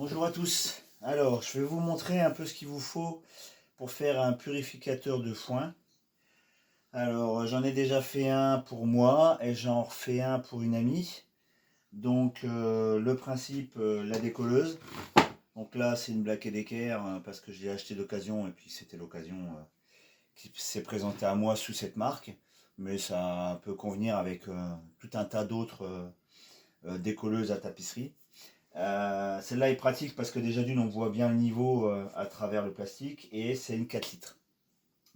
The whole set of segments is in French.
Bonjour à tous. Alors, je vais vous montrer un peu ce qu'il vous faut pour faire un purificateur de foin. Alors, j'en ai déjà fait un pour moi et j'en refais un pour une amie. Donc, le principe, la décolleuse. Donc là, c'est une Black & Decker parce que je l'ai acheté d'occasion et puis c'était l'occasion qui s'est présentée à moi sous cette marque. Mais ça peut convenir avec tout un tas d'autres décolleuses à tapisserie. Celle-là est pratique parce que déjà d'une on voit bien le niveau à travers le plastique et c'est une 4 litres.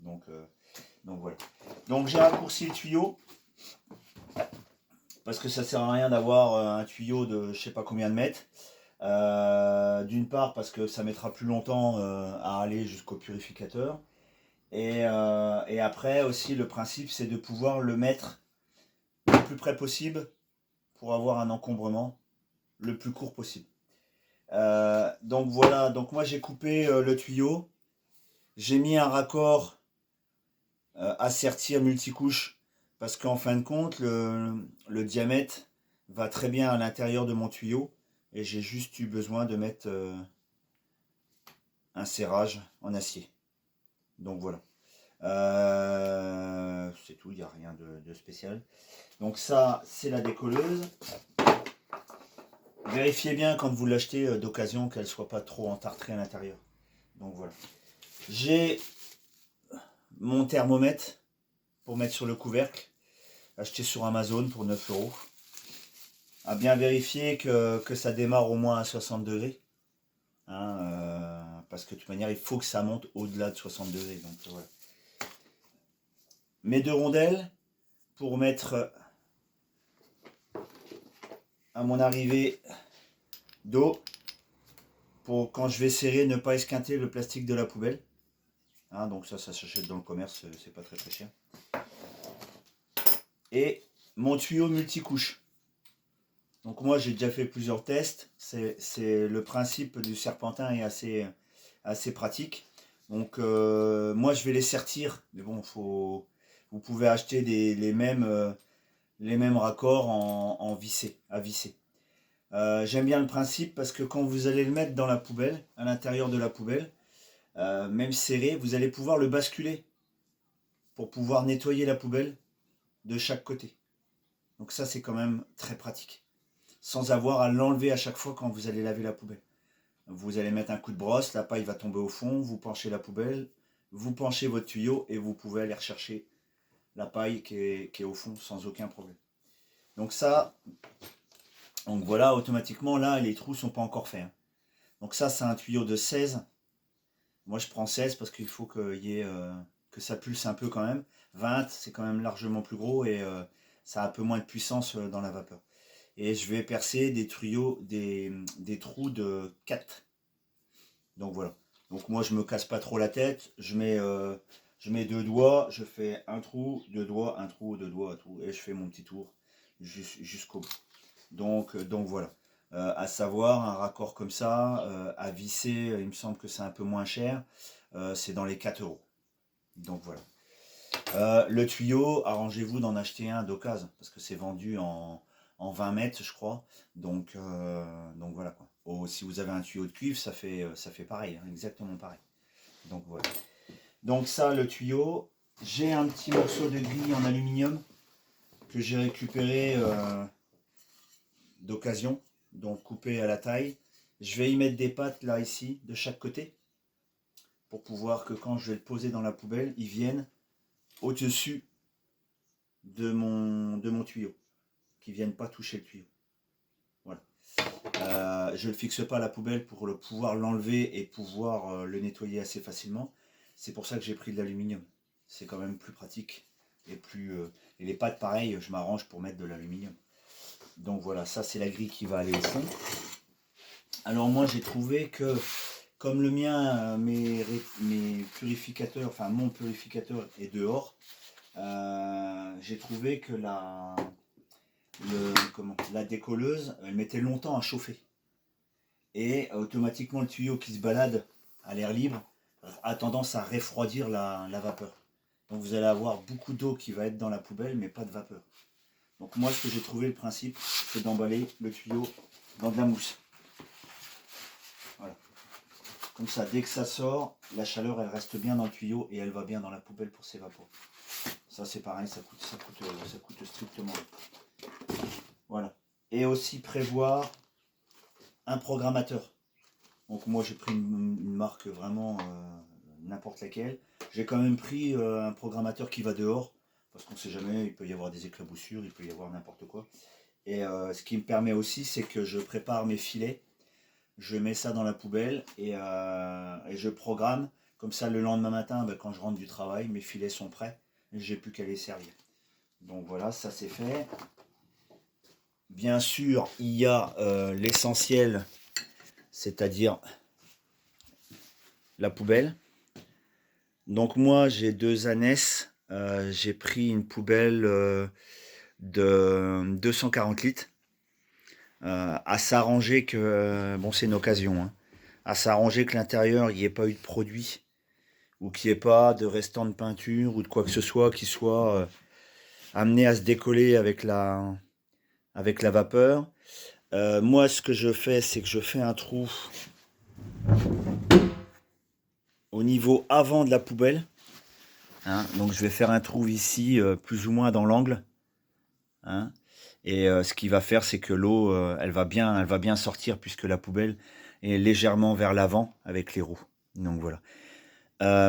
Donc voilà. Donc j'ai raccourci le tuyau parce que ça sert à rien d'avoir un tuyau de je sais pas combien de mètres. D'une part parce que ça mettra plus longtemps à aller jusqu'au purificateur. Et après aussi le principe c'est de pouvoir le mettre le plus près possible pour avoir un encombrement le plus court possible. Donc voilà, donc moi j'ai coupé le tuyau, j'ai mis un raccord à sertir multicouche parce qu'en fin de compte le diamètre va très bien à l'intérieur de mon tuyau et j'ai juste eu besoin de mettre un serrage en acier. Donc voilà. C'est tout, il n'y a rien de spécial. Donc ça c'est la décolleuse. Vérifiez bien quand vous l'achetez d'occasion qu'elle ne soit pas trop entartrée à l'intérieur. Donc voilà. J'ai mon thermomètre pour mettre sur le couvercle, acheté sur Amazon pour 9 €. À bien vérifier que ça démarre au moins à 60 degrés. Parce que de toute manière, il faut que ça monte au-delà de 60 degrés. Donc, voilà. Mes deux rondelles pour mettre à mon arrivée d'eau pour quand je vais serrer ne pas esquinter le plastique de la poubelle. Donc ça s'achète dans le commerce, c'est pas très cher. Et mon tuyau multicouche. Donc moi j'ai déjà fait plusieurs tests. C'est le principe du serpentin est assez pratique. Donc moi je vais les sertir, mais bon vous pouvez acheter les mêmes raccords à visser. J'aime bien le principe parce que quand vous allez le mettre dans la poubelle, à l'intérieur de la poubelle, même serré, vous allez pouvoir le basculer pour pouvoir nettoyer la poubelle de chaque côté. Donc ça c'est quand même très pratique. Sans avoir à l'enlever à chaque fois quand vous allez laver la poubelle. Vous allez mettre un coup de brosse, la paille va tomber au fond, vous penchez la poubelle, vous penchez votre tuyau et vous pouvez aller rechercher la paille qui est au fond sans aucun problème. Donc ça, donc voilà, automatiquement là les trous sont pas encore faits. Donc ça c'est un tuyau de 16. Moi je prends 16 parce qu'il faut que ça pulse un peu quand même. 20 c'est quand même largement plus gros et ça a un peu moins de puissance dans la vapeur. Et je vais percer des trous de 4. Donc voilà. Donc moi je me casse pas trop la tête. Je mets deux doigts, je fais un trou, deux doigts, un trou, deux doigts, un trou. Et je fais mon petit tour jusqu'au bout. Donc voilà. À savoir, un raccord comme ça, à visser, il me semble que c'est un peu moins cher. C'est dans les 4 €. Donc voilà. Le tuyau, arrangez-vous d'en acheter un d'occasion. Parce que c'est vendu en 20 mètres, je crois. Donc voilà quoi. Si vous avez un tuyau de cuivre, ça fait pareil, exactement pareil. Donc voilà. Donc ça, le tuyau. J'ai un petit morceau de grille en aluminium que j'ai récupéré d'occasion, donc coupé à la taille. Je vais y mettre des pattes là ici, de chaque côté, pour pouvoir que quand je vais le poser dans la poubelle, ils viennent au-dessus de mon tuyau, qui ne viennent pas toucher le tuyau. Voilà. Je ne le fixe pas à la poubelle pour pouvoir l'enlever et pouvoir le nettoyer assez facilement. C'est pour ça que j'ai pris de l'aluminium. C'est quand même plus pratique. Et les pattes, pareil, je m'arrange pour mettre de l'aluminium. Donc voilà, ça c'est la grille qui va aller au fond. Alors moi j'ai trouvé que, comme le mien, mes purificateurs, enfin mon purificateur est dehors, j'ai trouvé que la décolleuse, elle mettait longtemps à chauffer. Et automatiquement le tuyau qui se balade à l'air libre a tendance à refroidir la vapeur. Donc vous allez avoir beaucoup d'eau qui va être dans la poubelle mais pas de vapeur. Donc moi ce que j'ai trouvé le principe c'est d'emballer le tuyau dans de la mousse. Comme ça, dès que ça sort, la chaleur, elle reste bien dans le tuyau et elle va bien dans la poubelle pour s'évaporer. Ça, c'est pareil, ça coûte strictement. Voilà. Et aussi prévoir un programmateur. Donc moi, j'ai pris une marque vraiment n'importe laquelle. J'ai quand même pris un programmateur qui va dehors, parce qu'on ne sait jamais, il peut y avoir des éclaboussures, il peut y avoir n'importe quoi. Et ce qui me permet aussi, c'est que je prépare mes filets, je mets ça dans la poubelle et je programme. Comme ça, le lendemain matin, quand je rentre du travail, mes filets sont prêts et j'ai plus qu'à les servir. Donc voilà, ça c'est fait. Bien sûr, il y a l'essentiel, c'est-à-dire la poubelle. Donc moi, j'ai 2 ânesses. J'ai pris une poubelle de 240 litres. À s'arranger que, bon c'est une occasion, hein, à s'arranger que l'intérieur il n'y ait pas eu de produit ou qu'il n'y ait pas de restant de peinture ou de quoi que ce soit qui soit amené à se décoller avec la vapeur. Moi ce que je fais, c'est que je fais un trou au niveau avant de la poubelle, hein, donc je vais faire un trou ici plus ou moins dans l'angle, hein, et ce qui va faire c'est que l'eau elle va bien sortir puisque la poubelle est légèrement vers l'avant avec les roues. Donc voilà.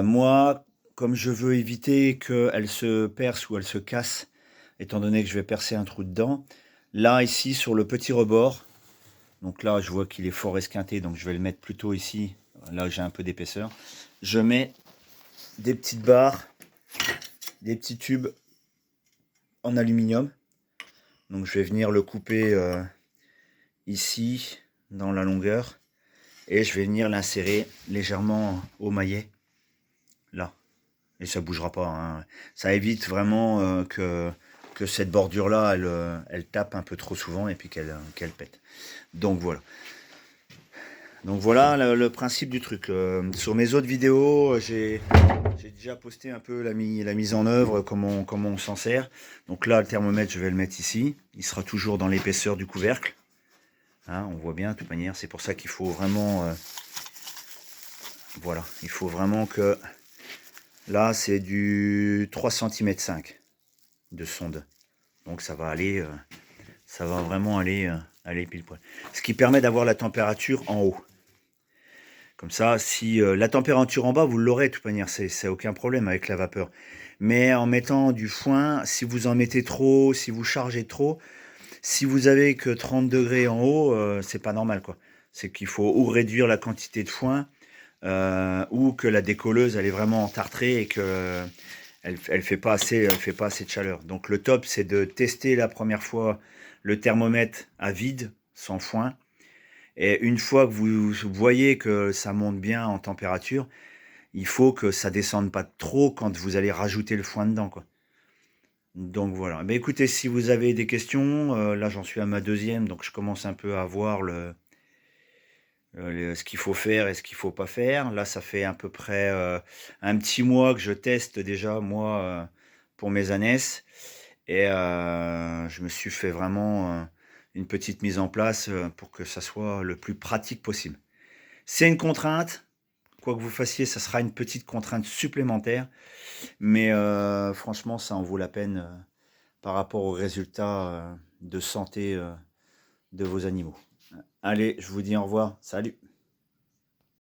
Moi, comme je veux éviter qu'elle se perce ou elle se casse, étant donné que je vais percer un trou dedans, là ici sur le petit rebord, donc là je vois qu'il est fort esquinté, donc je vais le mettre plutôt ici, là j'ai un peu d'épaisseur, je mets des petites barres, des petits tubes en aluminium. Donc je vais venir le couper ici dans la longueur et je vais venir l'insérer légèrement au maillet là, et ça bougera pas, hein. Ça évite vraiment que cette bordure là elle tape un peu trop souvent et puis qu'elle pète. Donc voilà. Donc voilà le principe du truc. Sur mes autres vidéos, j'ai déjà posté un peu la mise en œuvre, comment on s'en sert. Donc là, le thermomètre, je vais le mettre ici. Il sera toujours dans l'épaisseur du couvercle. Hein, on voit bien, de toute manière, c'est pour ça qu'il faut vraiment... voilà, il faut vraiment que... Là, c'est du 3 cm 5 de sonde. Donc ça va aller... ça va vraiment aller pile poil. Ce qui permet d'avoir la température en haut. Comme ça, si la température en bas, vous l'aurez de toute manière, c'est aucun problème avec la vapeur. Mais en mettant du foin, si vous en mettez trop, si vous chargez trop, si vous avez que 30 degrés en haut, c'est pas normal, quoi. C'est qu'il faut ou réduire la quantité de foin, ou que la décolleuse elle est vraiment entartrée et que elle fait pas assez de chaleur. Donc le top, c'est de tester la première fois le thermomètre à vide, sans foin. Et une fois que vous voyez que ça monte bien en température, il faut que ça descende pas trop quand vous allez rajouter le foin dedans, quoi. Donc voilà. Mais écoutez, si vous avez des questions, là j'en suis à ma deuxième, donc je commence un peu à voir ce qu'il faut faire et ce qu'il faut pas faire. Là, ça fait à peu près un petit mois que je teste déjà, moi, pour mes ânesses. Et je me suis fait vraiment une petite mise en place pour que ça soit le plus pratique possible. C'est une contrainte. Quoi que vous fassiez, ça sera une petite contrainte supplémentaire. Mais franchement, ça en vaut la peine par rapport aux résultats de santé de vos animaux. Allez, je vous dis au revoir. Salut!